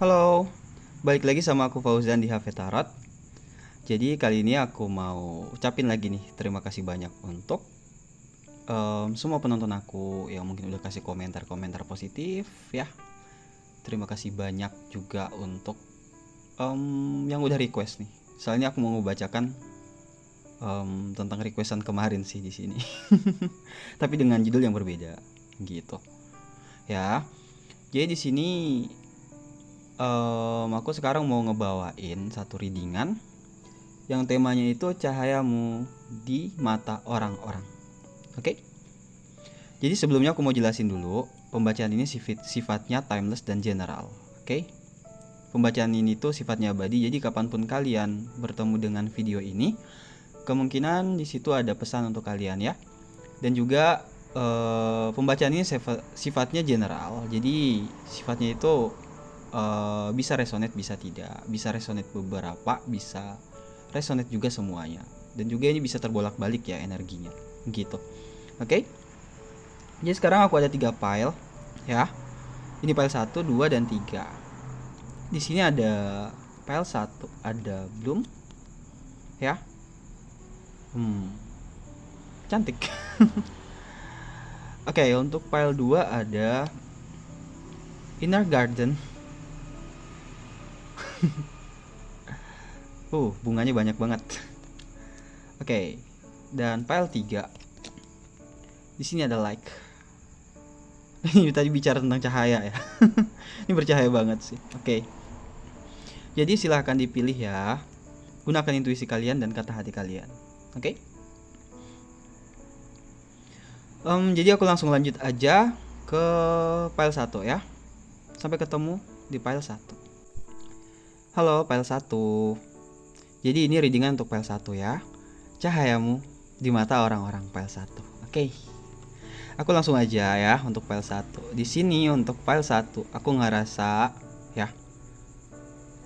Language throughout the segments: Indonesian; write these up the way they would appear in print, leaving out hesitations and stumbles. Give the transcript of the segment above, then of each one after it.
Halo, balik lagi sama aku Fauzan di HV Tarot. Jadi kali ini aku mau ucapin lagi nih terima kasih banyak untuk semua penonton aku yang mungkin udah kasih komentar-komentar positif ya. Terima kasih banyak juga untuk yang udah request nih. Soalnya aku mau membacakan tentang requestan kemarin sih di sini. Tapi dengan judul yang berbeda gitu. Ya. Jadi di sini aku sekarang mau ngebawain satu readingan yang temanya itu cahayamu di mata orang-orang. Oke? Jadi sebelumnya aku mau jelasin dulu, pembacaan ini sifatnya timeless dan general. Oke? Pembacaan ini tuh sifatnya abadi, jadi kapanpun kalian bertemu dengan video ini, kemungkinan di situ ada pesan untuk kalian ya. Dan juga pembacaan ini sifatnya general, jadi sifatnya itu bisa resonate bisa tidak, bisa resonate beberapa, bisa resonate juga semuanya, dan juga ini bisa terbolak-balik ya energinya gitu. Oke? Jadi sekarang aku ada 3 file ya. Ini file 1, 2 dan 3. Di sini ada file 1 ada Bloom ya. Cantik. Oke, untuk file 2 ada Inner Garden. Bunganya banyak banget. Oke. Dan file 3. Di sini ada like. Ini tadi bicara tentang cahaya ya. Ini bercahaya banget sih. Oke. Jadi silahkan dipilih ya. Gunakan intuisi kalian dan kata hati kalian. Oke. Jadi aku langsung lanjut aja ke file 1 ya. Sampai ketemu di file 1. Halo file 1. Jadi ini readingan untuk file 1 ya. Cahayamu di mata orang-orang file 1. Oke. Aku langsung aja ya untuk file 1. Di sini untuk file 1 aku ngerasa ya.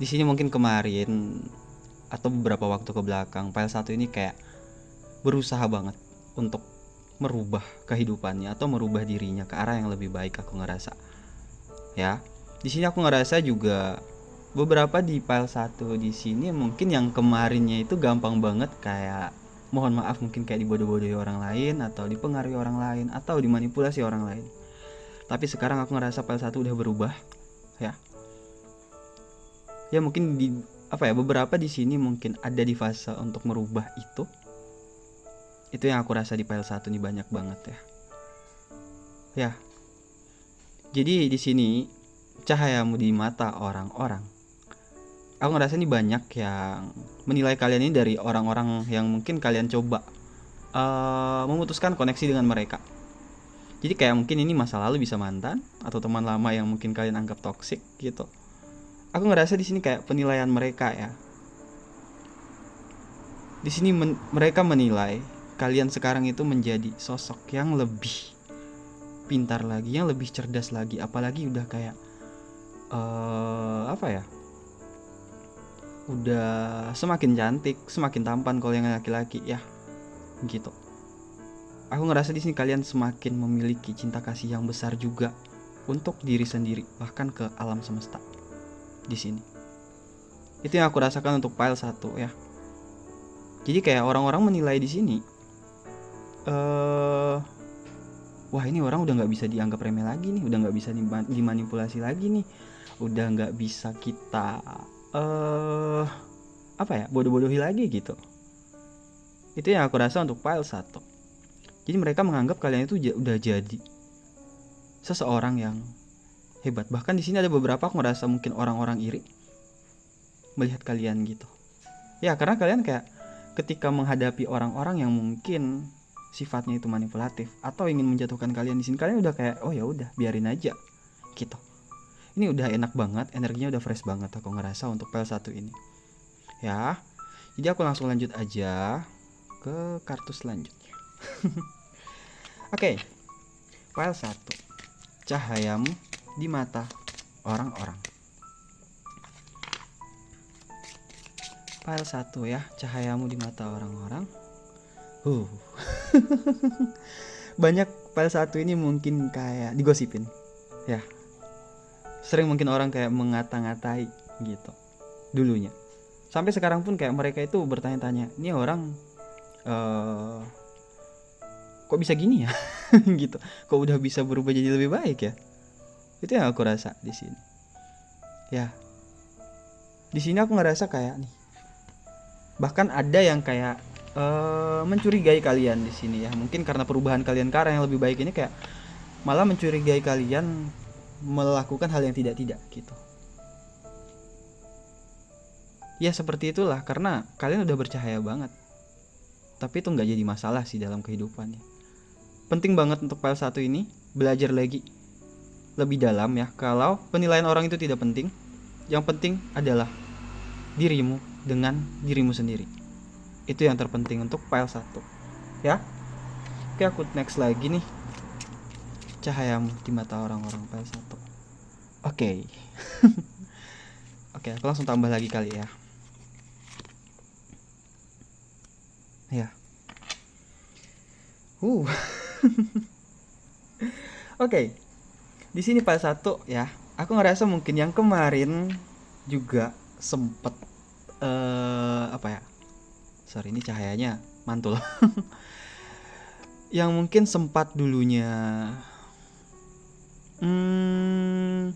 Di sini mungkin kemarin atau beberapa waktu ke belakang file 1 ini kayak berusaha banget untuk merubah kehidupannya atau merubah dirinya ke arah yang lebih baik, aku ngerasa. Ya. Di sini aku ngerasa juga beberapa di file 1 di sini mungkin yang kemarinnya itu gampang banget kayak mohon maaf mungkin kayak dibodoh-bodohi orang lain atau dipengaruhi orang lain atau dimanipulasi orang lain. Tapi sekarang aku ngerasa file 1 udah berubah ya. Ya mungkin beberapa di sini mungkin ada di fase untuk merubah itu. Itu yang aku rasa di file 1 nih banyak banget ya. Ya. Jadi di sini cahayamu di mata orang-orang. Aku ngerasa ini banyak yang menilai kalian ini dari orang-orang yang mungkin kalian coba memutuskan koneksi dengan mereka. Jadi kayak mungkin ini masa lalu, bisa mantan atau teman lama yang mungkin kalian anggap toksik gitu. Aku ngerasa di sini kayak penilaian mereka ya. Di sini mereka menilai kalian sekarang itu menjadi sosok yang lebih pintar lagi, yang lebih cerdas lagi, apalagi udah kayak udah semakin cantik, semakin tampan kalau yang laki-laki ya, gitu. Aku ngerasa di sini kalian semakin memiliki cinta kasih yang besar juga untuk diri sendiri, bahkan ke alam semesta. Di sini. Itu yang aku rasakan untuk file 1 ya. Jadi kayak orang-orang menilai di sini, wah ini orang udah nggak bisa dianggap remeh lagi nih, udah nggak bisa dimanipulasi lagi nih, udah nggak bisa kita bodoh-bodohi lagi gitu. Itu yang aku rasa untuk file 1. Jadi mereka menganggap kalian itu udah jadi seseorang yang hebat. Bahkan di sini ada beberapa aku ngerasa mungkin orang-orang iri melihat kalian gitu. Ya karena kalian kayak ketika menghadapi orang-orang yang mungkin sifatnya itu manipulatif atau ingin menjatuhkan kalian, di sini kalian udah kayak oh ya udah biarin aja gitu. Ini udah enak banget, energinya udah fresh banget aku ngerasa untuk file 1 ini. Ya. Jadi aku langsung lanjut aja ke kartu selanjutnya. Oke. File 1. Cahayamu di mata orang-orang. File 1 ya, cahayamu di mata orang-orang. Banyak file 1 ini mungkin kayak digosipin. Ya. Sering mungkin orang kayak mengata-ngatai gitu dulunya. Sampai sekarang pun kayak mereka itu bertanya-tanya, ini orang kok bisa gini ya? Gitu. Kok udah bisa berubah jadi lebih baik ya? Itu yang aku rasa di sini. Ya. Di sini aku ngerasa kayak nih. Bahkan ada yang kayak mencurigai kalian di sini ya. Mungkin karena perubahan kalian ke arah yang lebih baik ini kayak malah mencurigai kalian melakukan hal yang tidak-tidak gitu. Ya seperti itulah, karena kalian udah bercahaya banget. Tapi itu gak jadi masalah sih dalam kehidupannya. Penting banget untuk file 1 ini belajar lagi lebih dalam ya. Kalau penilaian orang itu tidak penting, yang penting adalah dirimu dengan dirimu sendiri. Itu yang terpenting untuk file 1 ya. Oke, aku next lagi nih. Cahayamu di mata orang-orang file 1. Oke. Oke, aku langsung tambah lagi kali ya. Ya. Oke. Di sini file 1 ya. Aku ngerasa mungkin yang kemarin juga sempet sorry, ini cahayanya mantul. Yang mungkin sempat dulunya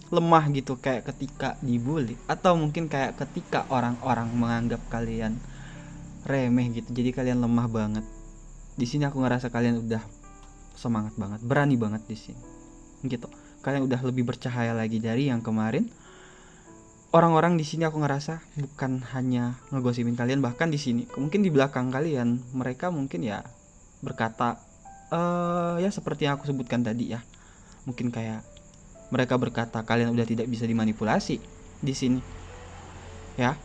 lemah gitu, kayak ketika dibully, atau mungkin kayak ketika orang-orang menganggap kalian remeh gitu, jadi kalian lemah banget. Di sini aku ngerasa kalian udah semangat banget, berani banget di sini gitu. Kalian udah lebih bercahaya lagi dari yang kemarin. Orang-orang di sini aku ngerasa bukan hanya ngegosipin kalian, bahkan di sini mungkin di belakang kalian mereka mungkin ya berkata ya seperti yang aku sebutkan tadi ya. Mungkin kayak mereka berkata kalian udah tidak bisa dimanipulasi di sini. Ya.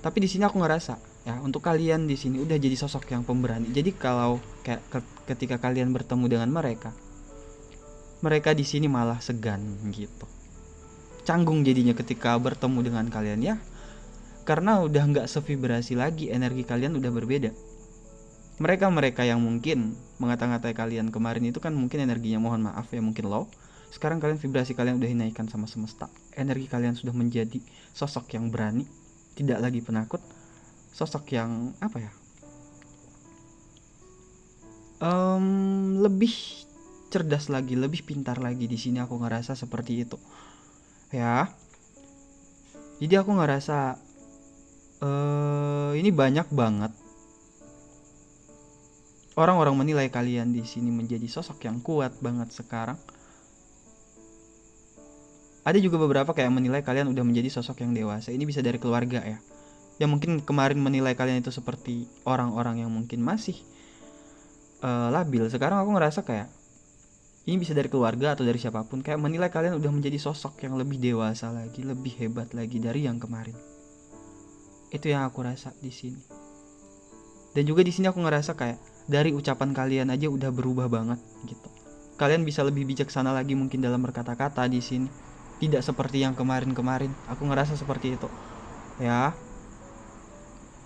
Tapi di sini aku ngerasa ya untuk kalian di sini udah jadi sosok yang pemberani. Jadi kalau kayak ketika kalian bertemu dengan mereka di sini malah segan gitu. Canggung jadinya ketika bertemu dengan kalian ya, karena udah nggak sevibrasi lagi, energi kalian udah berbeda. Mereka yang mungkin mengata-ngatai kalian kemarin itu kan mungkin energinya mohon maaf ya mungkin low. Sekarang kalian vibrasi kalian udah dinaikkan sama semesta. Energi kalian sudah menjadi sosok yang berani, tidak lagi penakut, sosok yang apa ya? Lebih cerdas lagi, lebih pintar lagi. Di sini aku ngerasa seperti itu. Ya. Jadi aku ngerasa ini banyak banget orang-orang menilai kalian di sini menjadi sosok yang kuat banget sekarang. Ada juga beberapa kayak menilai kalian udah menjadi sosok yang dewasa. Ini bisa dari keluarga ya. Yang mungkin kemarin menilai kalian itu seperti orang-orang yang mungkin masih labil. Sekarang aku ngerasa kayak ini bisa dari keluarga atau dari siapapun, kayak menilai kalian udah menjadi sosok yang lebih dewasa lagi, lebih hebat lagi dari yang kemarin. Itu yang aku rasa di sini. Dan juga di sini aku ngerasa kayak dari ucapan kalian aja udah berubah banget gitu. Kalian bisa lebih bijaksana lagi mungkin dalam berkata-kata di sini. Tidak seperti yang kemarin-kemarin. Aku ngerasa seperti itu. Ya.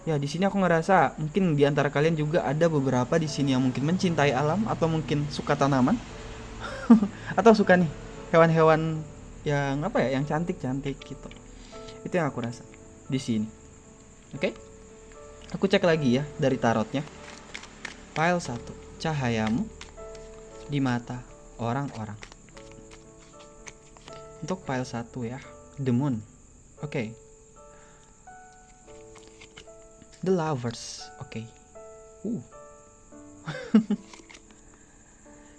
Ya, di sini aku ngerasa mungkin di antara kalian juga ada beberapa di sini yang mungkin mencintai alam atau mungkin suka tanaman. Atau suka nih hewan-hewan yang apa ya, yang cantik-cantik gitu. Itu yang aku rasa di sini. Oke? Aku cek lagi ya dari tarotnya. File 1, cahayamu di mata orang-orang. Untuk file 1 ya, The Moon. Oke. The Lovers. Oke.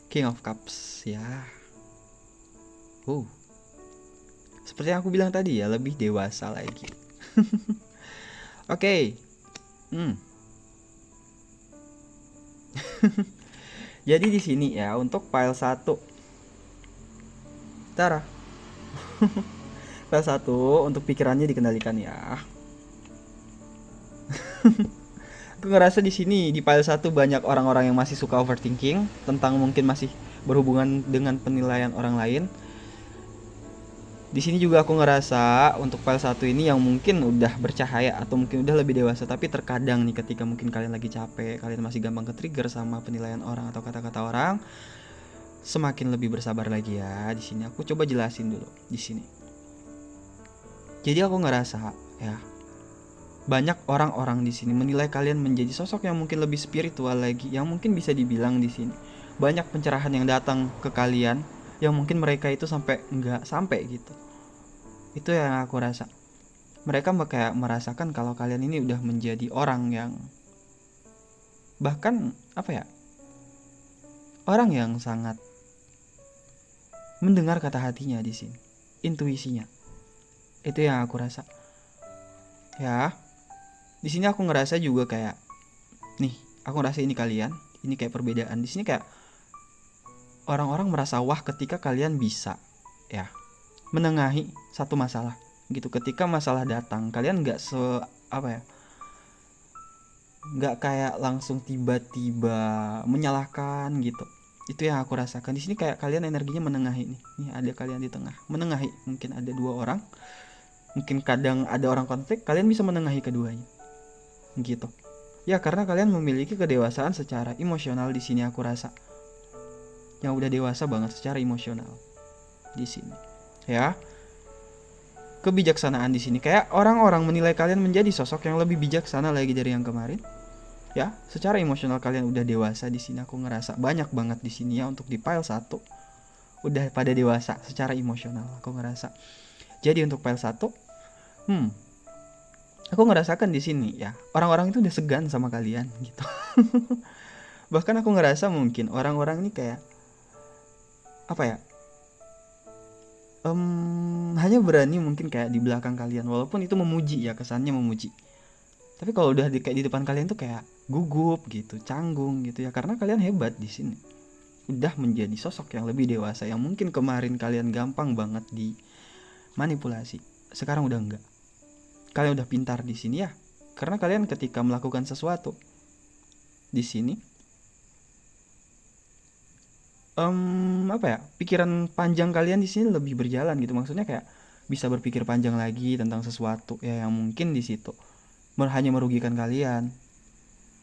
King of Cups ya. Seperti yang aku bilang tadi ya, lebih dewasa lagi. Oke. Jadi di sini ya untuk file 1. Tara. File 1 untuk pikirannya dikendalikan ya. Aku ngerasa di sini di file 1 banyak orang-orang yang masih suka overthinking tentang mungkin masih berhubungan dengan penilaian orang lain. Di sini juga aku ngerasa untuk file 1 ini yang mungkin udah bercahaya atau mungkin udah lebih dewasa, tapi terkadang nih ketika mungkin kalian lagi capek, kalian masih gampang ke-trigger sama penilaian orang atau kata-kata orang, semakin lebih bersabar lagi ya. Di sini aku coba jelasin dulu di sini. Jadi aku ngerasa ya, banyak orang-orang di sini menilai kalian menjadi sosok yang mungkin lebih spiritual lagi, yang mungkin bisa dibilang di sini banyak pencerahan yang datang ke kalian, yang mungkin mereka itu sampai nggak sampai gitu. Itu yang aku rasa. Mereka kayak merasakan kalau kalian ini udah menjadi orang yang bahkan apa ya, orang yang sangat mendengar kata hatinya di sini, intuisinya. Itu yang aku rasa. Ya, di sini aku ngerasa juga kayak nih, aku ngerasa ini kalian, ini kayak perbedaan. Di sini kayak orang-orang merasa wah ketika kalian bisa ya menengahi satu masalah gitu. Ketika masalah datang, kalian nggak apa ya, nggak kayak langsung tiba-tiba menyalahkan gitu. Itu yang aku rasakan di sini, kayak kalian energinya menengahi nih. Nih ada kalian di tengah, menengahi. Mungkin ada dua orang, mungkin kadang ada orang konflik, kalian bisa menengahi keduanya. Gitu. Ya karena kalian memiliki kedewasaan secara emosional di sini aku rasa. Yang udah dewasa banget secara emosional di sini. Ya. Kebijaksanaan di sini, kayak orang-orang menilai kalian menjadi sosok yang lebih bijaksana lagi dari yang kemarin. Ya, secara emosional kalian udah dewasa di sini aku ngerasa. Banyak banget di sini ya untuk di file 1 udah pada dewasa secara emosional aku ngerasa. Jadi untuk file 1 aku ngerasakan di sini ya, orang-orang itu udah segan sama kalian gitu. Bahkan aku ngerasa mungkin orang-orang ini kayak apa ya, hanya berani mungkin kayak di belakang kalian, walaupun itu memuji ya, kesannya memuji. Tapi kalau udah kayak di depan kalian tuh kayak gugup gitu, canggung gitu ya, karena kalian hebat di sini. Udah menjadi sosok yang lebih dewasa, yang mungkin kemarin kalian gampang banget dimanipulasi. Sekarang udah enggak. Kalian udah pintar di sini ya. Karena kalian ketika melakukan sesuatu di sini apa ya, pikiran panjang kalian di sini lebih berjalan gitu. Maksudnya kayak bisa berpikir panjang lagi tentang sesuatu ya yang mungkin di situ hanya merugikan kalian.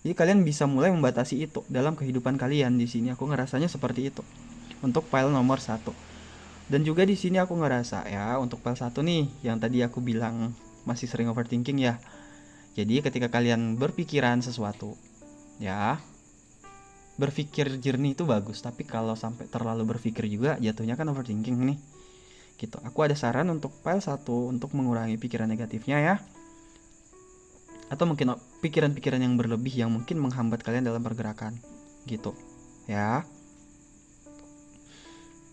Jadi kalian bisa mulai membatasi itu dalam kehidupan kalian di sini. Aku ngerasanya seperti itu untuk file nomor 1. Dan juga di sini aku ngerasa ya untuk file 1 nih yang tadi aku bilang masih sering overthinking ya. Jadi ketika kalian berpikiran sesuatu ya, berpikir jernih itu bagus, tapi kalau sampai terlalu berpikir juga jatuhnya kan overthinking nih. Gitu. Aku ada saran untuk file 1 untuk mengurangi pikiran negatifnya ya. Atau mungkin pikiran-pikiran yang berlebih yang mungkin menghambat kalian dalam pergerakan gitu ya.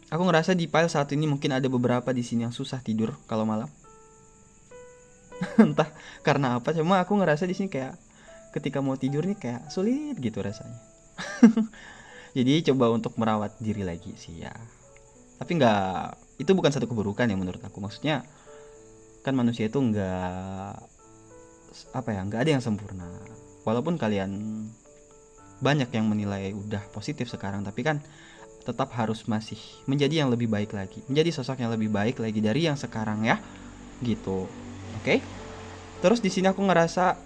Aku ngerasa di file 1 ini mungkin ada beberapa di sini yang susah tidur kalau malam. Entah karena apa, cuma aku ngerasa di sini kayak ketika mau tidur nih kayak sulit gitu rasanya. Jadi coba untuk merawat diri lagi sih ya. Tapi nggak, itu bukan satu keburukan ya menurut aku. Maksudnya kan manusia itu nggak apa ya, nggak ada yang sempurna. Walaupun kalian banyak yang menilai udah positif sekarang, tapi kan tetap harus masih menjadi yang lebih baik lagi, menjadi sosok yang lebih baik lagi dari yang sekarang ya, gitu. Oke. Terus di sini aku ngerasa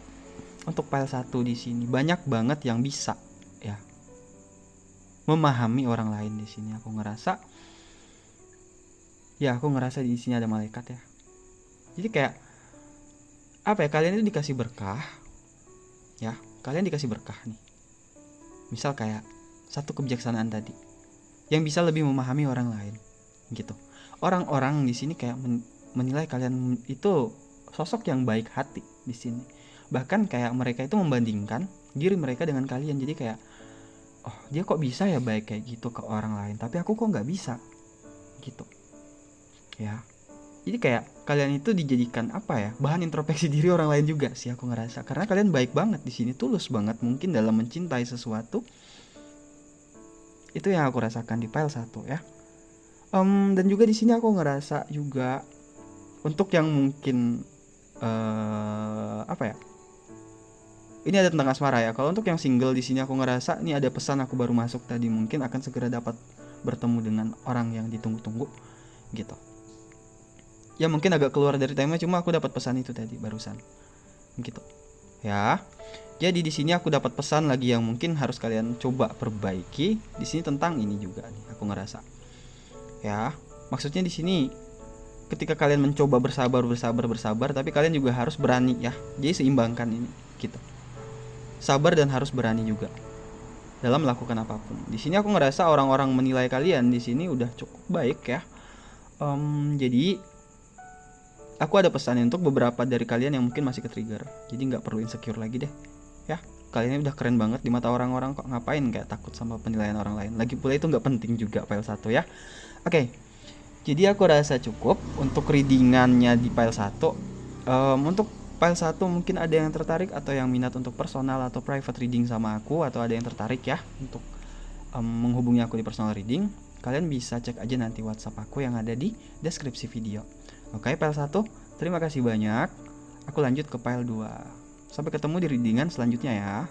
untuk file 1 di sini banyak banget yang bisa ya memahami orang lain di sini. Aku ngerasa di sini ada malaikat ya. Jadi kayak apa ya, kalian itu dikasih berkah ya, kalian dikasih berkah nih, misal kayak satu kebijaksanaan tadi yang bisa lebih memahami orang lain gitu. Orang-orang di sini kayak menilai kalian itu sosok yang baik hati di sini, bahkan kayak mereka itu membandingkan diri mereka dengan kalian. Jadi kayak oh dia kok bisa ya baik kayak gitu ke orang lain, tapi aku kok nggak bisa gitu ya. Jadi kayak kalian itu dijadikan apa ya, bahan introspeksi diri orang lain juga sih aku ngerasa. Karena kalian baik banget di sini, tulus banget mungkin dalam mencintai sesuatu. Itu yang aku rasakan di file 1 ya. Dan juga di sini aku ngerasa juga untuk yang mungkin apa ya, ini ada tentang asmara ya. Kalau untuk yang single di sini aku ngerasa ini ada pesan aku baru masuk tadi, mungkin akan segera dapat bertemu dengan orang yang ditunggu-tunggu gitu. Ya mungkin agak keluar dari tema, cuma aku dapat pesan itu tadi barusan gitu ya. Jadi di sini aku dapat pesan lagi yang mungkin harus kalian coba perbaiki di sini tentang ini juga nih aku ngerasa ya. Maksudnya di sini ketika kalian mencoba bersabar, tapi kalian juga harus berani ya. Jadi seimbangkan ini gitu. Sabar dan harus berani juga dalam melakukan apapun. Di sini aku ngerasa orang-orang menilai kalian di sini udah cukup baik ya. Jadi aku ada pesan untuk beberapa dari kalian yang mungkin masih ke-trigger. Jadi nggak perlu insecure lagi deh. Ya, kalian ini udah keren banget di mata orang-orang, kok ngapain kayak takut sama penilaian orang lain. Lagi pula itu nggak penting juga file 1 ya. Oke. Jadi aku rasa cukup untuk readingannya di file 1. Untuk file 1 mungkin ada yang tertarik atau yang minat untuk personal atau private reading sama aku, atau ada yang tertarik ya untuk menghubungi aku di personal reading, kalian bisa cek aja nanti WhatsApp aku yang ada di deskripsi video. Oke, file 1, terima kasih banyak. Aku lanjut ke file 2. Sampai ketemu di readingan selanjutnya ya.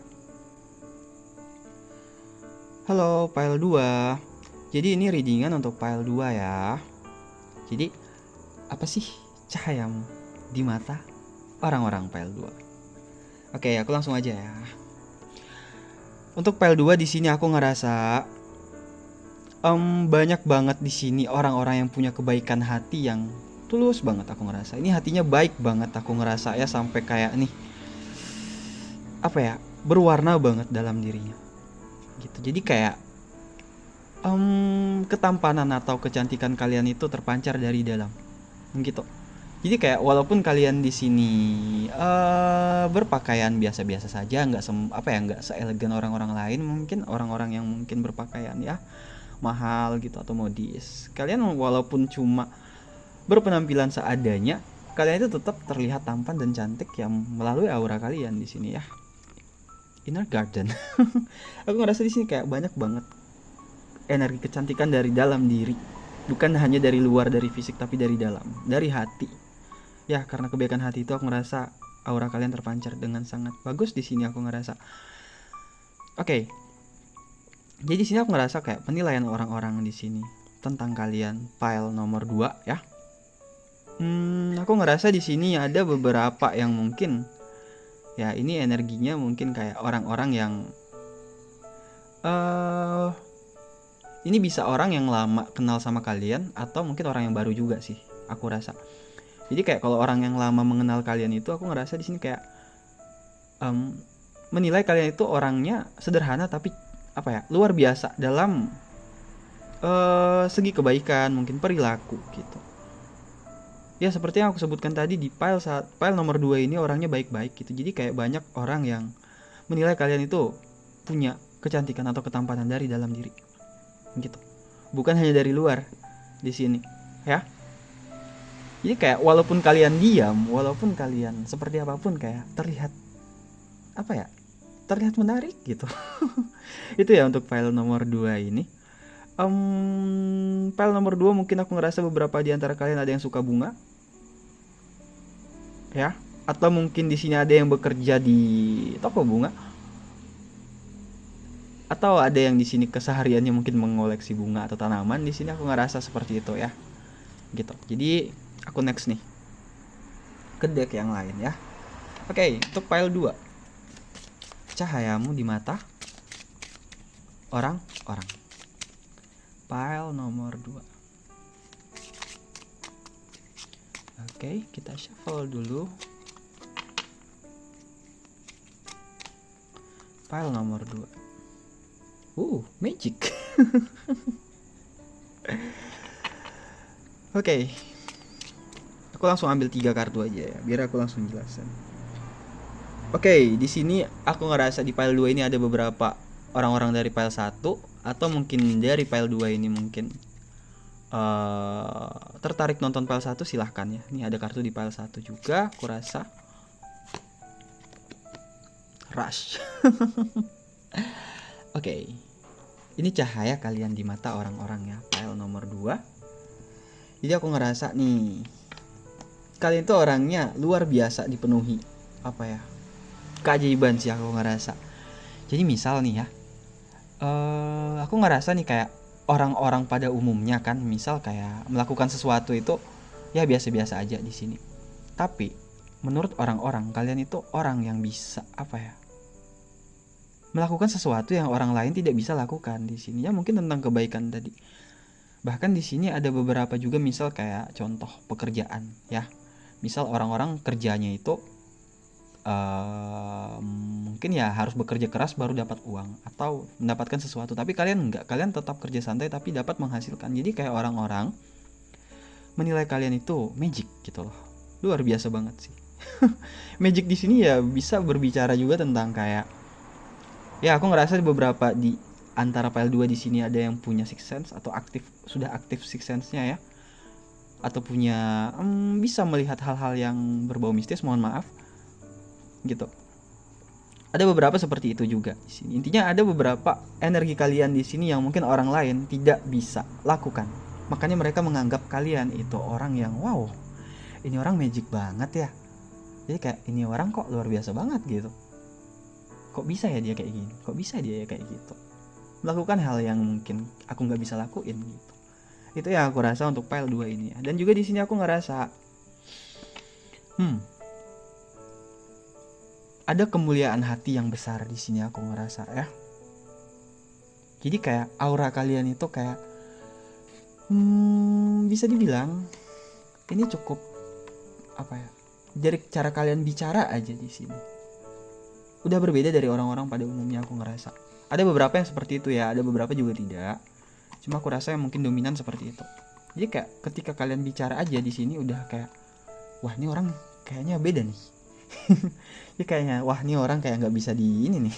Halo, file 2. Jadi ini readingan untuk file 2 ya. Jadi, apa sih cahayamu di mata orang-orang file 2? Oke, aku langsung aja ya. Untuk file 2 di sini aku ngerasa banyak banget di sini orang-orang yang punya kebaikan hati yang tulus banget. Aku ngerasa ini hatinya baik banget, aku ngerasa ya, sampai kayak nih apa ya, berwarna banget dalam dirinya gitu. Jadi kayak ketampanan atau kecantikan kalian itu terpancar dari dalam gitu. Jadi kayak walaupun kalian di sini berpakaian biasa-biasa saja, nggak seelegan orang-orang lain, mungkin orang-orang yang mungkin berpakaian ya mahal gitu atau modis, kalian walaupun cuma berpenampilan seadanya, kalian itu tetap terlihat tampan dan cantik yang melalui aura kalian di sini ya. Inner garden. Aku ngerasa di sini kayak banyak banget energi kecantikan dari dalam diri, bukan hanya dari luar, dari fisik, tapi dari dalam, dari hati. Ya, karena kebaikan hati itu aku ngerasa aura kalian terpancar dengan sangat bagus di sini, aku ngerasa. Oke. Jadi di sini aku ngerasa kayak penilaian orang-orang di sini tentang kalian file nomor 2 ya. Aku ngerasa di sini ada beberapa yang mungkin ya ini energinya mungkin kayak orang-orang yang ini bisa orang yang lama kenal sama kalian atau mungkin orang yang baru juga sih, aku rasa. Jadi kayak kalau orang yang lama mengenal kalian itu, aku ngerasa di sini kayak menilai kalian itu orangnya sederhana tapi apa ya, luar biasa dalam segi kebaikan, mungkin perilaku gitu. Ya seperti yang aku sebutkan tadi di file nomor 2 ini orangnya baik-baik gitu. Jadi kayak banyak orang yang menilai kalian itu punya kecantikan atau ketampanan dari dalam diri gitu. Bukan hanya dari luar di sini ya. Jadi kayak walaupun kalian diam, walaupun kalian seperti apapun, kayak terlihat apa ya, terlihat menarik gitu. Itu ya untuk file nomor 2 ini. File nomor 2 mungkin aku ngerasa beberapa di antara kalian ada yang suka bunga ya, atau mungkin di sini ada yang bekerja di toko bunga, atau ada yang di sini kesehariannya mungkin mengoleksi bunga atau tanaman. Di sini aku ngerasa seperti itu ya gitu. Jadi aku next nih ke deck yang lain ya. Oke, untuk file 2, cahayamu di mata orang-orang. File nomor 2. Oke, kita shuffle dulu. File nomor 2. Magic. Oke. Aku langsung ambil 3 kartu aja ya, biar aku langsung jelasin. Oke, di sini aku ngerasa di file 2 ini ada beberapa orang-orang dari file 1 atau mungkin dari file 2 ini mungkin tertarik nonton file 1, silahkan ya. Ini ada kartu di file 1 juga, aku rasa. Rush. Oke. Ini cahaya kalian di mata orang-orang ya, file nomor 2. Jadi aku ngerasa nih, kalian tuh orangnya luar biasa dipenuhi apa ya, keajaiban sih aku ngerasa. Jadi misal nih ya, aku ngerasa nih kayak orang-orang pada umumnya kan, misal kayak melakukan sesuatu itu ya biasa-biasa aja di sini. Tapi menurut orang-orang, kalian itu orang yang bisa apa ya, melakukan sesuatu yang orang lain tidak bisa lakukan di sini ya, mungkin tentang kebaikan tadi. Bahkan di sini ada beberapa juga, misal kayak contoh pekerjaan ya. Misal orang-orang kerjanya itu mungkin ya harus bekerja keras baru dapat uang atau mendapatkan sesuatu, tapi kalian enggak, kalian tetap kerja santai tapi dapat menghasilkan. Jadi kayak orang-orang menilai kalian itu magic gitu loh. Luar biasa banget sih. Magic di sini ya bisa berbicara juga tentang kayak, ya aku ngerasa beberapa di antara file 2 di sini ada yang punya six sense atau sudah aktif six sense-nya ya, atau punya bisa melihat hal-hal yang berbau mistis, mohon maaf gitu. Ada beberapa seperti itu juga di sini. Intinya ada beberapa energi kalian di sini yang mungkin orang lain tidak bisa lakukan. Makanya mereka menganggap kalian itu orang yang wow, ini orang magic banget ya. Jadi kayak ini orang kok luar biasa banget gitu. Kok bisa ya dia kayak gini? Kok bisa dia ya kayak gitu? Melakukan hal yang mungkin aku nggak bisa lakuin gitu. Itu yang aku rasa untuk file 2 ini ya. Dan juga di sini aku ngerasa ada kemuliaan hati yang besar di sini, aku ngerasa ya. Jadi kayak aura kalian itu kayak bisa dibilang ini cukup apa ya, dari cara kalian bicara aja di sini udah berbeda dari orang-orang pada umumnya, aku ngerasa. Ada beberapa yang seperti itu ya, ada beberapa juga tidak. Cuma aku rasa yang mungkin dominan seperti itu. Jadi kayak ketika kalian bicara aja di sini udah kayak, wah ini orang kayaknya beda nih. Ya kayaknya wah ini orang kayak nggak bisa di ini nih.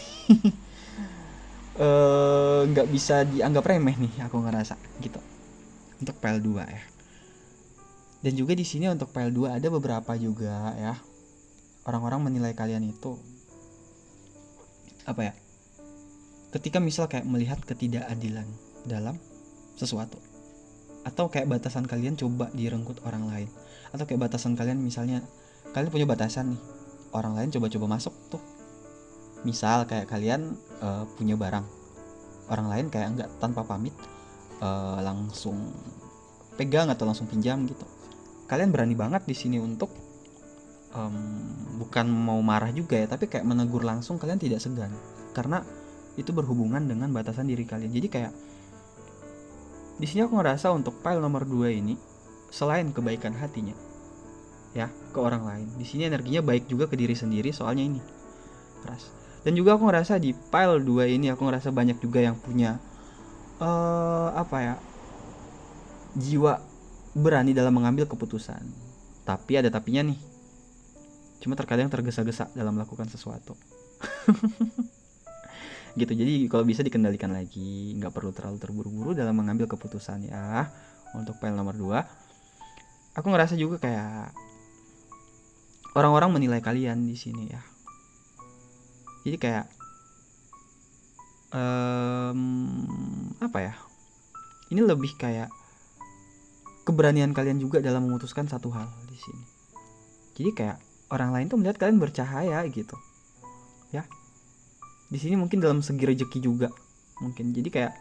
Nggak bisa dianggap remeh nih, aku ngerasa gitu untuk file 2 ya. Dan juga di sini untuk file 2 ada beberapa juga ya, orang-orang menilai kalian itu apa ya, ketika misal kayak melihat ketidakadilan dalam sesuatu, atau kayak batasan kalian coba direnggut orang lain, atau kayak batasan kalian, misalnya kalian punya batasan nih, orang lain coba-coba masuk tuh. Misal kayak kalian punya barang, orang lain kayak enggak tanpa pamit langsung pegang atau langsung pinjam gitu. Kalian berani banget di sini untuk bukan mau marah juga ya, tapi kayak menegur langsung, kalian tidak segan karena itu berhubungan dengan batasan diri kalian. Jadi kayak di sini aku ngerasa untuk file nomor 2 ini selain kebaikan hatinya ya ke orang lain, di sini energinya baik juga ke diri sendiri, soalnya ini keras. Dan juga aku ngerasa di file 2 ini aku ngerasa banyak juga yang punya apa ya, jiwa berani dalam mengambil keputusan. Tapi ada tapinya nih, cuma terkadang tergesa-gesa dalam melakukan sesuatu. Gitu. Jadi kalau bisa dikendalikan lagi, nggak perlu terlalu terburu-buru dalam mengambil keputusan ya. Untuk file nomor 2 aku ngerasa juga kayak orang-orang menilai kalian di sini ya. Jadi kayak apa ya, ini lebih kayak keberanian kalian juga dalam memutuskan satu hal di sini. Jadi kayak orang lain tuh melihat kalian bercahaya gitu ya. Di sini mungkin dalam segi rezeki juga mungkin. Jadi kayak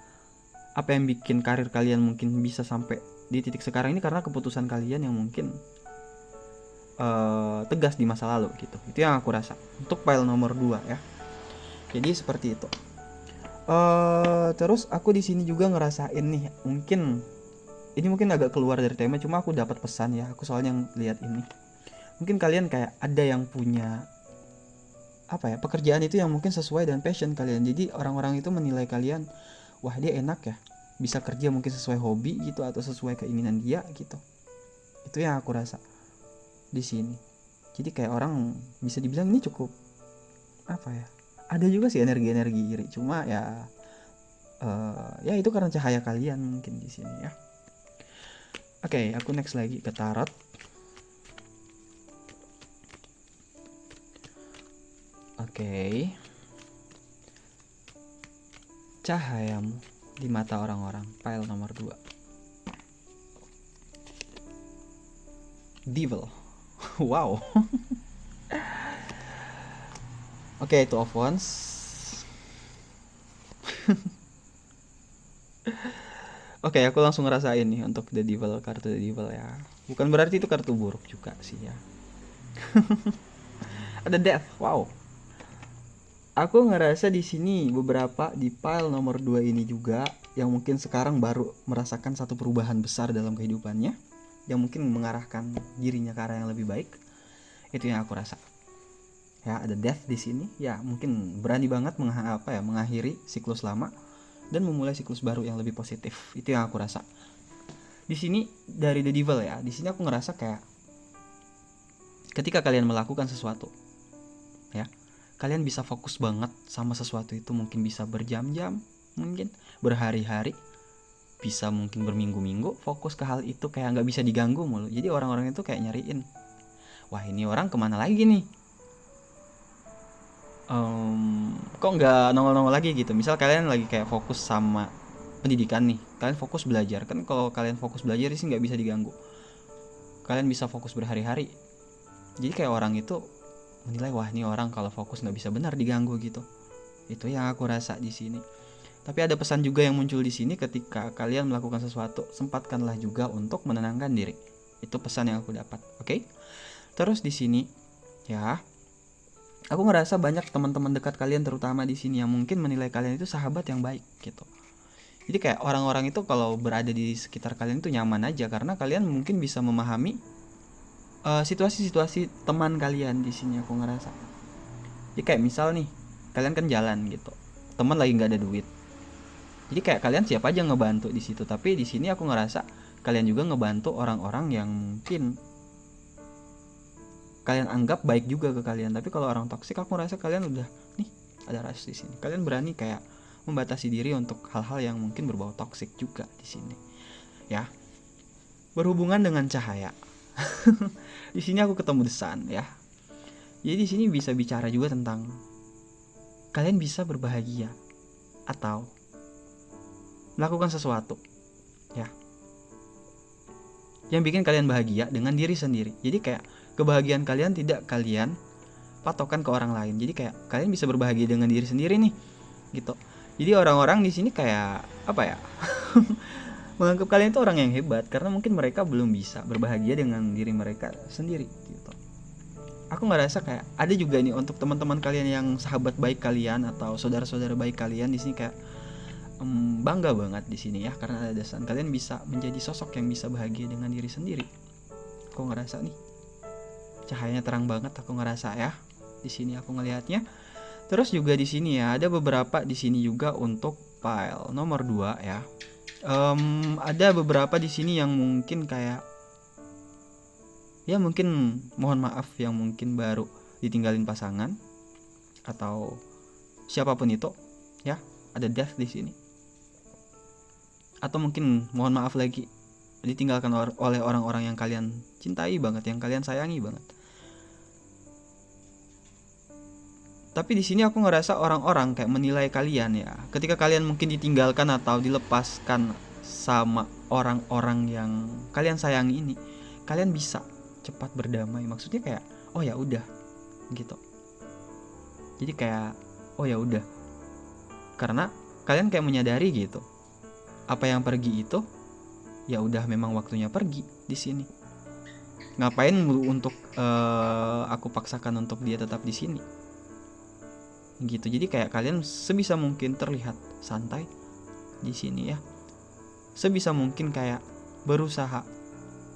apa yang bikin karir kalian mungkin bisa sampai di titik sekarang ini karena keputusan kalian yang mungkin tegas di masa lalu gitu. Itu yang aku rasa untuk file nomor 2 ya. Jadi seperti itu. Terus aku di sini juga ngerasain nih, mungkin ini mungkin agak keluar dari tema, cuma aku dapat pesan ya. Aku soalnya lihat ini. Mungkin kalian kayak ada yang punya apa ya, pekerjaan itu yang mungkin sesuai dengan passion kalian. Jadi orang-orang itu menilai kalian, wah dia enak ya, bisa kerja mungkin sesuai hobi gitu atau sesuai keinginan dia gitu. Itu yang aku rasa di sini. Jadi kayak orang bisa dibilang ini cukup apa ya, ada juga sih energi-energi iri, cuma ya ya itu karena cahaya kalian mungkin di sini ya. Oke, aku next lagi ke tarot. Oke. Cahayamu di mata orang-orang, file nomor 2. Devil. Wow. Oke, Two of Wands. Oke, aku langsung ngerasain nih untuk The Devil, kartu The Devil ya. Bukan berarti itu kartu buruk juga sih ya. Ada Death, wow. aku ngerasa di sini beberapa di pile nomor 2 ini juga yang mungkin sekarang baru merasakan satu perubahan besar dalam kehidupannya, yang mungkin mengarahkan dirinya ke arah yang lebih baik. Itu yang aku rasa. Ya, ada death di sini. Ya, mungkin berani banget mengakhiri siklus lama dan memulai siklus baru yang lebih positif. Itu yang aku rasa. Di sini dari The Devil ya. Di sini aku ngerasa kayak ketika kalian melakukan sesuatu, ya, kalian bisa fokus banget sama sesuatu itu, mungkin bisa berjam-jam, mungkin berhari-hari, bisa mungkin berminggu-minggu fokus ke hal itu, kayak nggak bisa diganggu mulu. Jadi orang-orang itu kayak nyariin, wah ini orang kemana lagi nih, kok nggak nongol-nongol lagi gitu. Misal kalian lagi kayak fokus sama pendidikan nih, kalian fokus belajar kan, kalau kalian fokus belajar sih nggak bisa diganggu, kalian bisa fokus berhari-hari. Jadi kayak orang itu menilai, wah ini orang kalau fokus nggak bisa benar diganggu gitu. Itu yang aku rasa di sini. Tapi ada pesan juga yang muncul di sini, ketika kalian melakukan sesuatu, sempatkanlah juga untuk menenangkan diri. Itu pesan yang aku dapat. Oke? Terus di sini ya, aku ngerasa banyak teman-teman dekat kalian terutama di sini yang mungkin menilai kalian itu sahabat yang baik gitu. Jadi kayak orang-orang itu kalau berada di sekitar kalian itu nyaman aja, karena kalian mungkin bisa memahami situasi-situasi teman kalian di sini, aku ngerasa. Jadi kayak misal nih, kalian kan jalan gitu, teman lagi nggak ada duit. Jadi kayak kalian siap aja ngebantu di situ. Tapi di sini aku ngerasa kalian juga ngebantu orang-orang yang mungkin kalian anggap baik juga ke kalian. Tapi kalau orang toksik, aku ngerasa kalian udah nih ada ras di sini. Kalian berani kayak membatasi diri untuk hal-hal yang mungkin berbau toksik juga di sini. Ya, berhubungan dengan cahaya. Di sini aku ketemu The Sun ya. Jadi di sini bisa bicara juga tentang kalian bisa berbahagia atau melakukan sesuatu ya yang bikin kalian bahagia dengan diri sendiri. Jadi kayak kebahagiaan kalian tidak kalian patokan ke orang lain. Jadi kayak kalian bisa berbahagia dengan diri sendiri nih gitu. Jadi orang-orang di sini kayak apa ya? Menganggap kalian itu orang yang hebat karena mungkin mereka belum bisa berbahagia dengan diri mereka sendiri gitu. Aku ngerasa kayak ada juga nih untuk teman-teman kalian yang sahabat baik kalian atau saudara-saudara baik kalian di sini, kayak bangga banget di sini ya, karena ada dasar kalian bisa menjadi sosok yang bisa bahagia dengan diri sendiri. Aku ngerasa nih cahayanya terang banget, aku ngerasa ya di sini aku ngelihatnya. Terus juga di sini ya ada beberapa di sini juga untuk file nomor 2 ya. Ada beberapa di sini yang mungkin kayak ya mungkin mohon maaf yang mungkin baru ditinggalin pasangan atau siapapun itu ya, ada death di sini. Atau mungkin mohon maaf lagi ditinggalkan oleh orang-orang yang kalian cintai banget, yang kalian sayangi banget. Tapi di sini aku ngerasa orang-orang kayak menilai kalian ya, ketika kalian mungkin ditinggalkan atau dilepaskan sama orang-orang yang kalian sayangi ini, kalian bisa cepat berdamai. Maksudnya kayak oh ya udah gitu. Jadi kayak oh ya udah, karena kalian kayak menyadari gitu, apa yang pergi itu ya udah memang waktunya pergi di sini. Ngapain untuk aku paksakan untuk dia tetap di sini gitu. Jadi kayak kalian sebisa mungkin terlihat santai di sini ya, sebisa mungkin kayak berusaha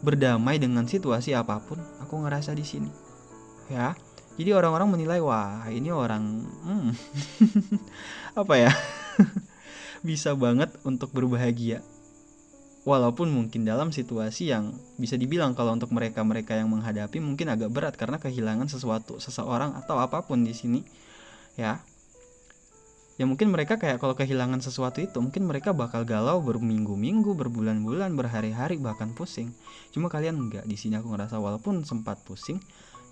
berdamai dengan situasi apapun. Aku ngerasa di sini ya. Jadi orang-orang menilai wah ini orang apa ya bisa banget untuk berbahagia, walaupun mungkin dalam situasi yang bisa dibilang kalau untuk mereka yang menghadapi mungkin agak berat karena kehilangan sesuatu, seseorang atau apapun di sini ya. Ya mungkin mereka kayak kalau kehilangan sesuatu itu mungkin mereka bakal galau berminggu-minggu, berbulan-bulan, berhari-hari, bahkan pusing. Cuma kalian enggak. Di sini aku ngerasa walaupun sempat pusing,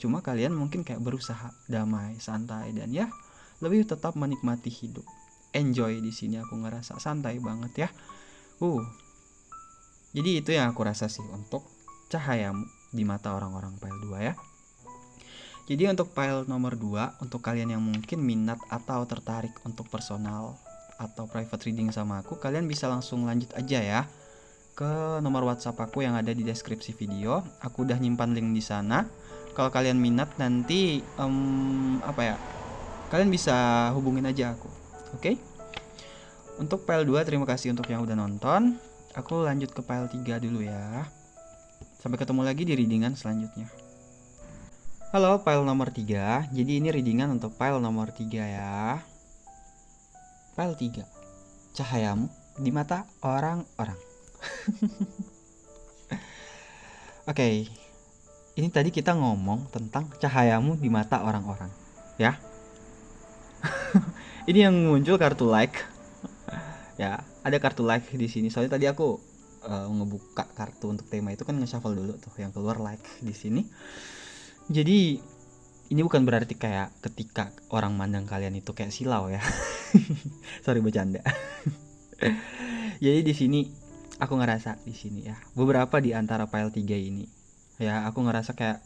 cuma kalian mungkin kayak berusaha damai, santai, dan ya lebih tetap menikmati hidup. Enjoy di sini aku ngerasa santai banget ya. Jadi itu yang aku rasa sih untuk cahayamu di mata orang-orang pile 2 ya. Jadi untuk file nomor 2, untuk kalian yang mungkin minat atau tertarik untuk personal atau private reading sama aku, kalian bisa langsung lanjut aja ya ke nomor WhatsApp aku yang ada di deskripsi video. Aku udah nyimpan link di sana. Kalau kalian minat nanti kalian bisa hubungin aja aku. Oke? Untuk file 2 terima kasih untuk yang udah nonton. Aku lanjut ke file 3 dulu ya. Sampai ketemu lagi di readingan selanjutnya. Halo, file nomor 3. Jadi ini readingan untuk file nomor 3 ya. File 3. Cahayamu di mata orang-orang. Oke. Ini tadi kita ngomong tentang cahayamu di mata orang-orang, ya. Ini yang muncul kartu like. Ya, ada kartu like di sini. Soalnya tadi aku ngebuka kartu untuk tema itu kan nge-shuffle dulu tuh, yang keluar like di sini. Jadi ini bukan berarti kayak ketika orang mandang kalian itu kayak silau ya. Sorry bercanda. Jadi di sini aku ngerasa di sini ya, beberapa di antara file 3 ini ya, aku ngerasa kayak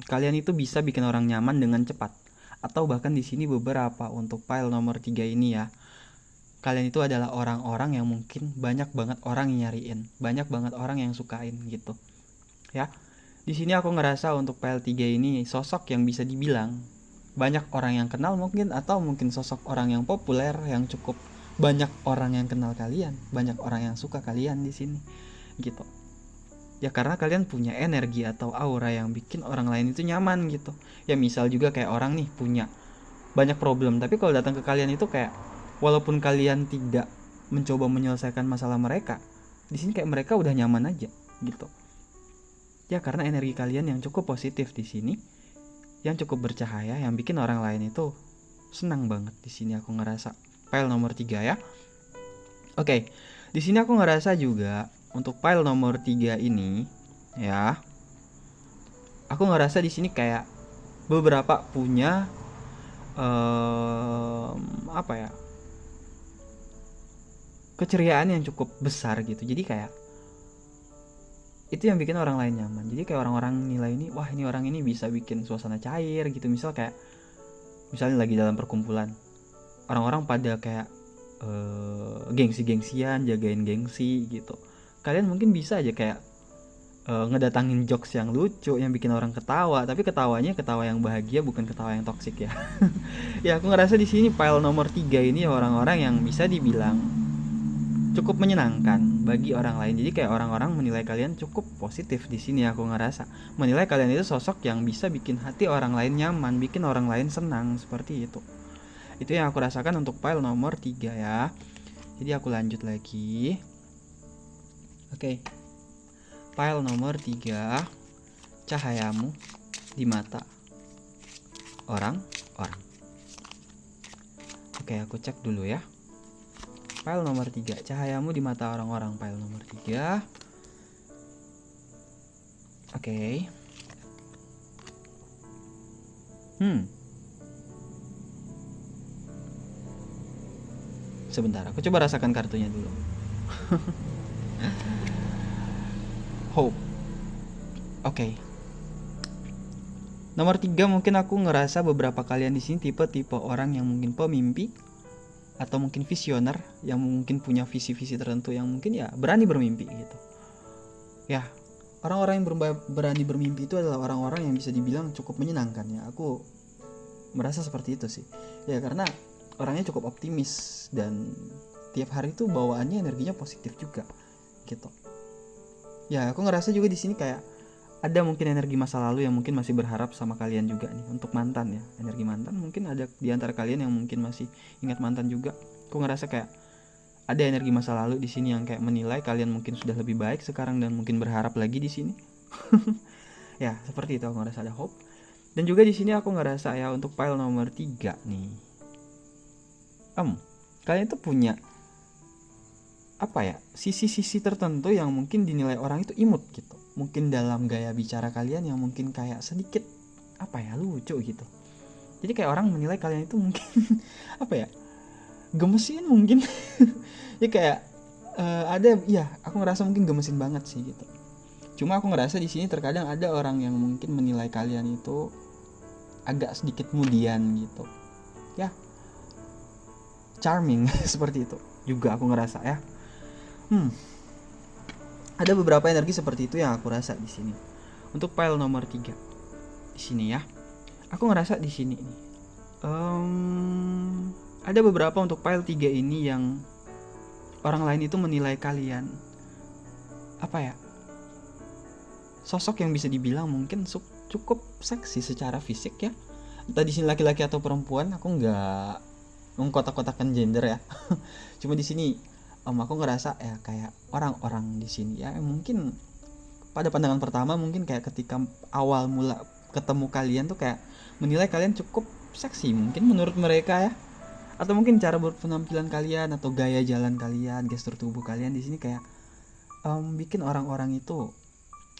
kalian itu bisa bikin orang nyaman dengan cepat. Atau bahkan di sini beberapa untuk file nomor 3 ini ya, kalian itu adalah orang-orang yang mungkin banyak banget orang yang nyariin, banyak banget orang yang sukain gitu. Ya. Di sini aku ngerasa untuk file 3 ini sosok yang bisa dibilang banyak orang yang kenal mungkin, atau mungkin sosok orang yang populer yang cukup banyak orang yang kenal kalian, banyak orang yang suka kalian di sini gitu. Ya karena kalian punya energi atau aura yang bikin orang lain itu nyaman gitu. Ya misal juga kayak orang nih punya banyak problem, tapi kalau datang ke kalian itu kayak walaupun kalian tidak mencoba menyelesaikan masalah mereka, di sini kayak mereka udah nyaman aja gitu. Ya karena energi kalian yang cukup positif di sini, yang cukup bercahaya, yang bikin orang lain itu senang banget di sini aku ngerasa. File nomor 3 ya. Oke. Di sini aku ngerasa juga untuk file nomor 3 ini ya, aku ngerasa di sini kayak beberapa punya apa ya, keceriaan yang cukup besar gitu. Jadi kayak itu yang bikin orang lain nyaman. Jadi kayak orang-orang nilai ini, wah ini orang ini bisa bikin suasana cair gitu. Misal kayak misalnya lagi dalam perkumpulan, orang-orang pada kayak gengsi-gengsian, jagain gengsi gitu. Kalian mungkin bisa aja kayak ngedatangin jokes yang lucu yang bikin orang ketawa, tapi ketawanya ketawa yang bahagia, bukan ketawa yang toksik ya. Ya aku ngerasa di sini file nomor 3 ini orang-orang yang bisa dibilang cukup menyenangkan bagi orang lain. Jadi kayak orang-orang menilai kalian cukup positif di sini. Aku ngerasa menilai kalian itu sosok yang bisa bikin hati orang lain nyaman, bikin orang lain senang, seperti itu. Itu yang aku rasakan untuk file nomor 3 ya. Jadi aku lanjut lagi. Oke. File nomor 3. Cahayamu di mata orang-orang. Oke, aku cek dulu ya. File nomor 3. Cahayamu di mata orang-orang. File nomor 3. Oke. Sebentar, aku coba rasakan kartunya dulu. Hope. Oke. Nomor 3 mungkin aku ngerasa beberapa kalian di sini tipe-tipe orang yang mungkin pemimpi atau mungkin visioner, yang mungkin punya visi-visi tertentu, yang mungkin ya berani bermimpi gitu. Ya, orang-orang yang berani bermimpi itu adalah orang-orang yang bisa dibilang cukup menyenangkan ya. Aku merasa seperti itu sih. Ya karena orangnya cukup optimis dan tiap hari itu bawaannya energinya positif juga gitu. Ya aku ngerasa juga di sini kayak ada mungkin energi masa lalu yang mungkin masih berharap sama kalian juga nih. Untuk mantan ya, energi mantan mungkin ada di antara kalian yang mungkin masih ingat mantan juga. Aku ngerasa kayak ada energi masa lalu di sini yang kayak menilai kalian mungkin sudah lebih baik sekarang dan mungkin berharap lagi di sini. Ya seperti itu, aku ngerasa ada hope. Dan juga di sini aku ngerasa ya untuk file nomor 3 nih, kalian tuh punya apa ya, sisi-sisi tertentu yang mungkin dinilai orang itu imut gitu. Mungkin dalam gaya bicara kalian yang mungkin kayak sedikit apa ya, lucu gitu. Jadi kayak orang menilai kalian itu mungkin apa ya, gemesin mungkin. Ya kayak ada ya, aku ngerasa mungkin gemesin banget sih gitu. Cuma aku ngerasa di sini terkadang ada orang yang mungkin menilai kalian itu agak sedikit kemudian gitu. Ya, charming seperti itu juga aku ngerasa ya. Ada beberapa energi seperti itu yang aku rasa di sini. Untuk file nomor 3 di sini ya, aku ngerasa di sini nih Ada beberapa untuk file 3 ini yang orang lain itu menilai kalian apa ya, sosok yang bisa dibilang mungkin cukup seksi secara fisik ya. Entah di sini laki-laki atau perempuan, aku nggak mengkotak-kotakan gender ya. Cuma di sini aku ngerasa ya kayak orang-orang di sini ya mungkin pada pandangan pertama mungkin kayak ketika awal mula ketemu kalian tuh kayak menilai kalian cukup seksi mungkin menurut mereka ya, atau mungkin cara berpenampilan kalian atau gaya jalan kalian, gestur tubuh kalian di sini kayak bikin orang-orang itu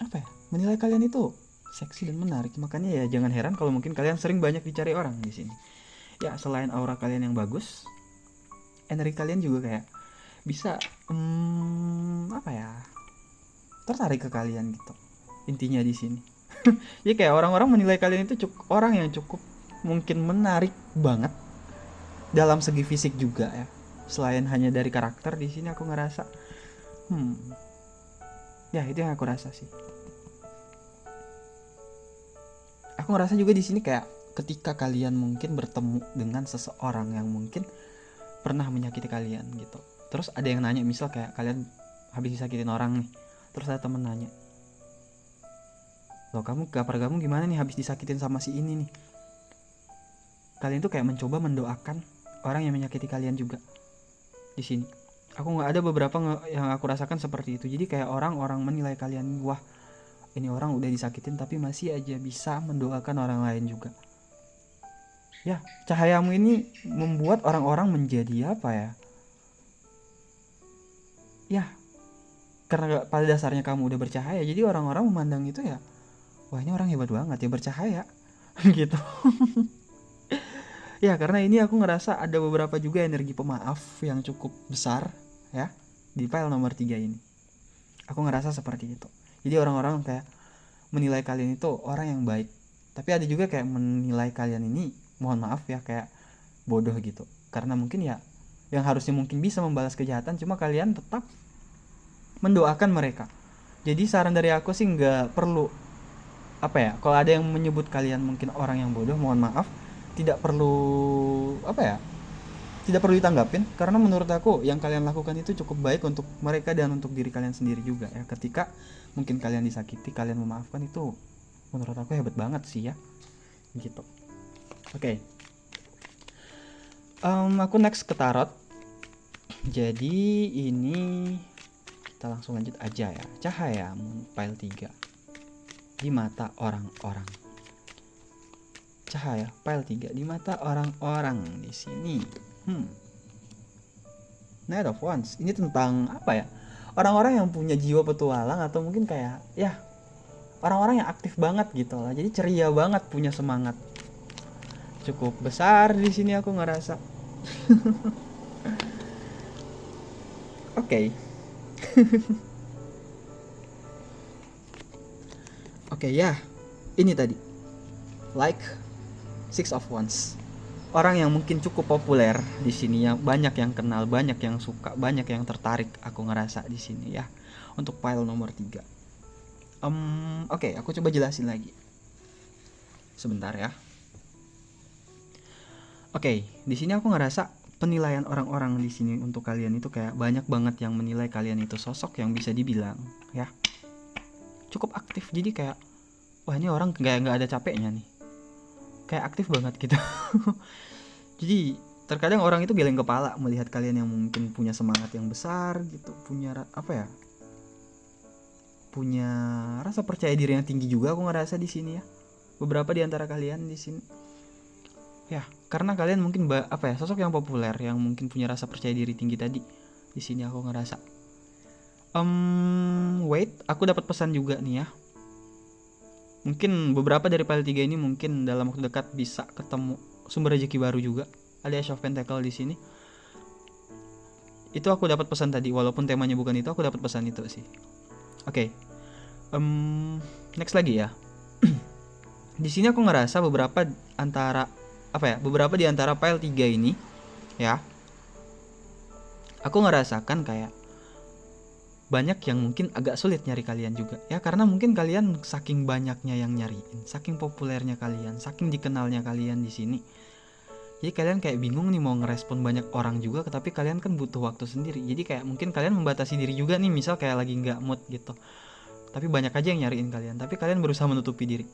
apa ya, menilai kalian itu seksi dan menarik. Makanya ya jangan heran kalau mungkin kalian sering banyak dicari orang di sini. Ya selain aura kalian yang bagus, energi kalian juga kayak bisa apa ya, tertarik ke kalian gitu. Intinya di sini. Ya kayak orang-orang menilai kalian itu orang yang cukup mungkin menarik banget dalam segi fisik juga ya. Selain hanya dari karakter, di sini aku ngerasa ya itu yang aku rasa sih. Aku ngerasa juga di sini kayak ketika kalian mungkin bertemu dengan seseorang yang mungkin pernah menyakiti kalian gitu. Terus ada yang nanya, misal kayak kalian habis disakitin orang nih, terus ada temen nanya, loh kabar kamu gimana nih habis disakitin sama si ini nih. Kalian tuh kayak mencoba mendoakan orang yang menyakiti kalian juga di sini. Aku nggak ada beberapa yang aku rasakan seperti itu. Jadi kayak orang-orang menilai kalian, wah ini orang udah disakitin tapi masih aja bisa mendoakan orang lain juga. Ya cahayamu ini membuat orang-orang menjadi apa ya? Ya karena pada dasarnya kamu udah bercahaya, jadi orang-orang memandang itu ya, wah ini orang hebat banget ya bercahaya gitu. Ya karena ini aku ngerasa ada beberapa juga energi pemaaf yang cukup besar ya di file nomor 3 ini. Aku ngerasa seperti itu. Jadi orang-orang kayak menilai kalian itu orang yang baik, tapi ada juga kayak menilai kalian ini, mohon maaf ya, kayak bodoh gitu. Karena mungkin ya yang harusnya mungkin bisa membalas kejahatan, cuma kalian tetap mendoakan mereka. Jadi saran dari aku sih nggak perlu apa ya, kalau ada yang menyebut kalian mungkin orang yang bodoh, mohon maaf, tidak perlu apa ya, tidak perlu ditanggapin, karena menurut aku yang kalian lakukan itu cukup baik untuk mereka dan untuk diri kalian sendiri juga ya. Ketika mungkin kalian disakiti, kalian memaafkan, itu menurut aku hebat banget sih ya gitu. Oke. Aku next ke tarot. Jadi ini kita langsung lanjut aja ya. Cahaya file 3 di mata orang-orang. Cahaya file 3 di mata orang-orang di sini. Knight of Wands. Ini tentang apa ya? Orang-orang yang punya jiwa petualang, atau mungkin kayak ya orang-orang yang aktif banget gitu lah. Jadi ceria banget, punya semangat cukup besar di sini aku ngerasa. Oke. Oke ya. Ini tadi. Like Six of Wands. Orang yang mungkin cukup populer di sini, yang banyak yang kenal, banyak yang suka, banyak yang tertarik, aku ngerasa di sini ya. Untuk file nomor 3. Oke, aku coba jelasin lagi. Sebentar ya. Oke, di sini aku ngerasa penilaian orang-orang di sini untuk kalian itu kayak banyak banget yang menilai kalian itu sosok yang bisa dibilang ya cukup aktif. Jadi kayak wah ini orang nggak ada capeknya nih, kayak aktif banget gitu. Jadi terkadang orang itu geleng kepala melihat kalian yang mungkin punya semangat yang besar gitu, punya apa ya, punya rasa percaya diri yang tinggi juga aku ngerasa di sini ya. Beberapa di antara kalian di sini ya, karena kalian mungkin apa ya, sosok yang populer yang mungkin punya rasa percaya diri tinggi tadi. Di sini aku ngerasa. Wait, aku dapat pesan juga nih ya. Mungkin beberapa dari file 3 ini mungkin dalam waktu dekat bisa ketemu sumber rezeki baru juga. Ada Ace of Pentacle di sini. Itu aku dapat pesan tadi, walaupun temanya bukan itu, aku dapat pesan itu sih. Oke. Next lagi ya. Di sini aku ngerasa beberapa di antara file 3 ini ya, aku ngerasakan kayak banyak yang mungkin agak sulit nyari kalian juga ya, karena mungkin kalian saking banyaknya yang nyariin, saking populernya kalian, saking dikenalnya kalian di sini. Jadi kalian kayak bingung nih mau ngerespon banyak orang juga, tapi kalian kan butuh waktu sendiri. Jadi kayak mungkin kalian membatasi diri juga nih, misal kayak lagi nggak mood gitu. Tapi banyak aja yang nyariin kalian, tapi kalian berusaha menutupi diri.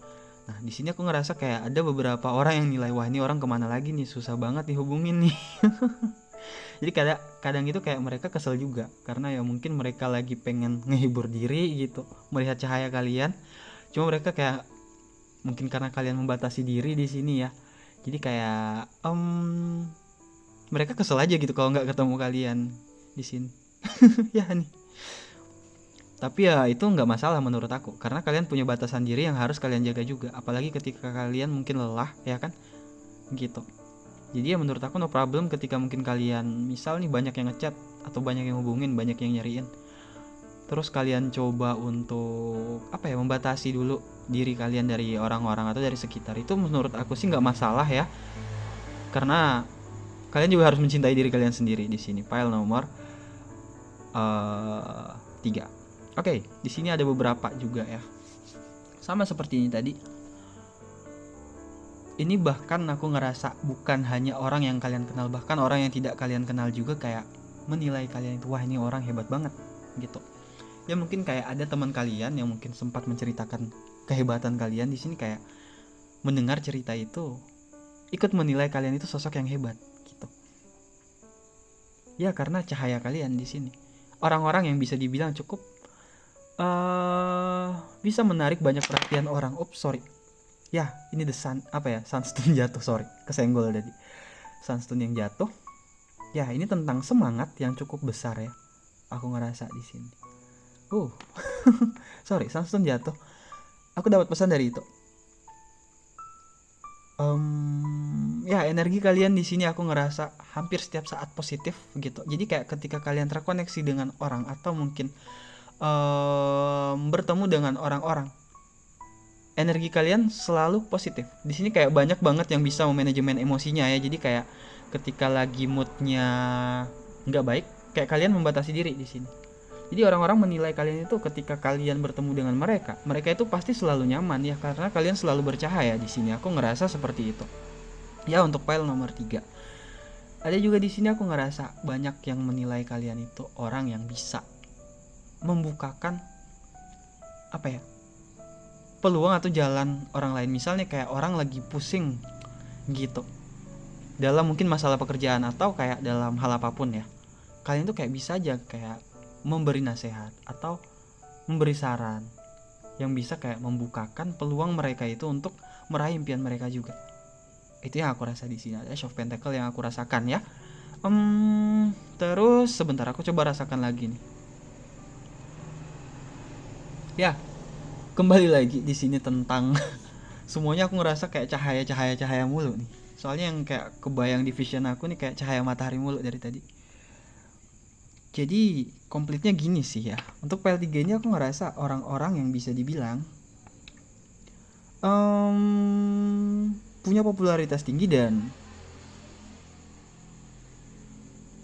Nah di sini aku ngerasa kayak ada beberapa orang yang nilai, wah ini orang kemana lagi nih, susah banget dihubungin nih. Jadi kadang itu kayak mereka kesel juga, karena ya mungkin mereka lagi pengen ngehibur diri gitu, melihat cahaya kalian. Cuma mereka kayak mungkin karena kalian membatasi diri di sini ya. Jadi kayak mereka kesel aja gitu kalau nggak ketemu kalian di sini. Ya nih. Tapi ya itu nggak masalah menurut aku, karena kalian punya batasan diri yang harus kalian jaga juga. Apalagi ketika kalian mungkin lelah, ya kan? Gitu. Jadi ya menurut aku no problem ketika mungkin kalian misal nih banyak yang ngechat atau banyak yang hubungin, banyak yang nyariin. Terus kalian coba untuk membatasi dulu diri kalian dari orang-orang atau dari sekitar. Itu menurut aku sih nggak masalah ya. Karena kalian juga harus mencintai diri kalian sendiri di sini. File nomor 3. Oke, di sini ada beberapa juga ya. Sama seperti ini tadi. Ini bahkan aku ngerasa bukan hanya orang yang kalian kenal, bahkan orang yang tidak kalian kenal juga kayak menilai kalian itu, wah ini orang hebat banget gitu. Ya mungkin kayak ada teman kalian yang mungkin sempat menceritakan kehebatan kalian di sini, kayak mendengar cerita itu ikut menilai kalian itu sosok yang hebat gitu. Ya karena cahaya kalian di sini. Orang-orang yang bisa dibilang cukup bisa menarik banyak perhatian orang. Sorry. Ya, ini the sun sunstone jatuh, sorry. Kesenggol tadi. Sunstone yang jatuh. Ya, ini tentang semangat yang cukup besar ya. Aku ngerasa di sini. Sorry, sunstone jatuh. Aku dapat pesan dari itu. Ya, energi kalian di sini aku ngerasa hampir setiap saat positif gitu. Jadi kayak ketika kalian terkoneksi dengan orang atau mungkin bertemu dengan orang-orang, energi kalian selalu positif. Di sini kayak banyak banget yang bisa memanajemen emosinya ya. Jadi kayak ketika lagi moodnya nggak baik, kayak kalian membatasi diri di sini. Jadi orang-orang menilai kalian itu ketika kalian bertemu dengan mereka itu pasti selalu nyaman ya, karena kalian selalu bercahaya di sini. Aku ngerasa seperti itu. Ya untuk file nomor 3. Ada juga di sini aku ngerasa banyak yang menilai kalian itu orang yang bisa membukakan peluang atau jalan orang lain. Misalnya kayak orang lagi pusing gitu dalam mungkin masalah pekerjaan atau kayak dalam hal apapun ya, kalian tuh kayak bisa aja kayak memberi nasihat atau memberi saran yang bisa kayak membukakan peluang mereka itu untuk meraih impian mereka juga. Itu yang aku rasa di sini. Ada Show of Pentacle yang aku rasakan ya. Terus sebentar aku coba rasakan lagi nih. Ya, kembali lagi di sini tentang semuanya aku ngerasa kayak cahaya mulu nih. Soalnya yang kayak kebayang di vision aku nih kayak cahaya matahari mulu dari tadi. Jadi komplitnya gini sih ya. Untuk PL3 ini aku ngerasa orang-orang yang bisa dibilang punya popularitas tinggi, dan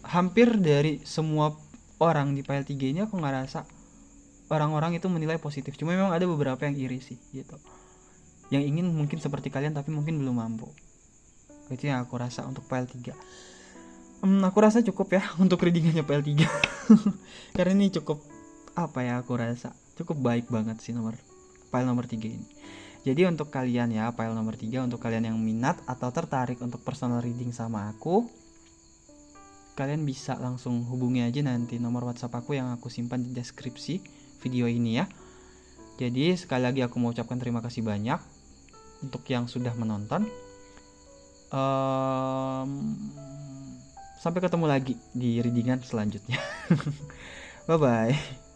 hampir dari semua orang di PL3 ini aku ngerasa orang-orang itu menilai positif. Cuma memang ada beberapa yang iri sih gitu, yang ingin mungkin seperti kalian tapi mungkin belum mampu. Itu yang aku rasa untuk PL3. Aku rasa cukup ya untuk readingannya PL3. Karena ini cukup aku rasa cukup baik banget sih file nomor 3 ini. Jadi untuk kalian ya, file nomor 3 untuk kalian yang minat atau tertarik untuk personal reading sama aku, kalian bisa langsung hubungi aja nanti nomor WhatsApp aku yang aku simpan di deskripsi video ini ya. Jadi sekali lagi aku mau ucapkan terima kasih banyak untuk yang sudah menonton. Sampai ketemu lagi di readingan selanjutnya. Bye bye.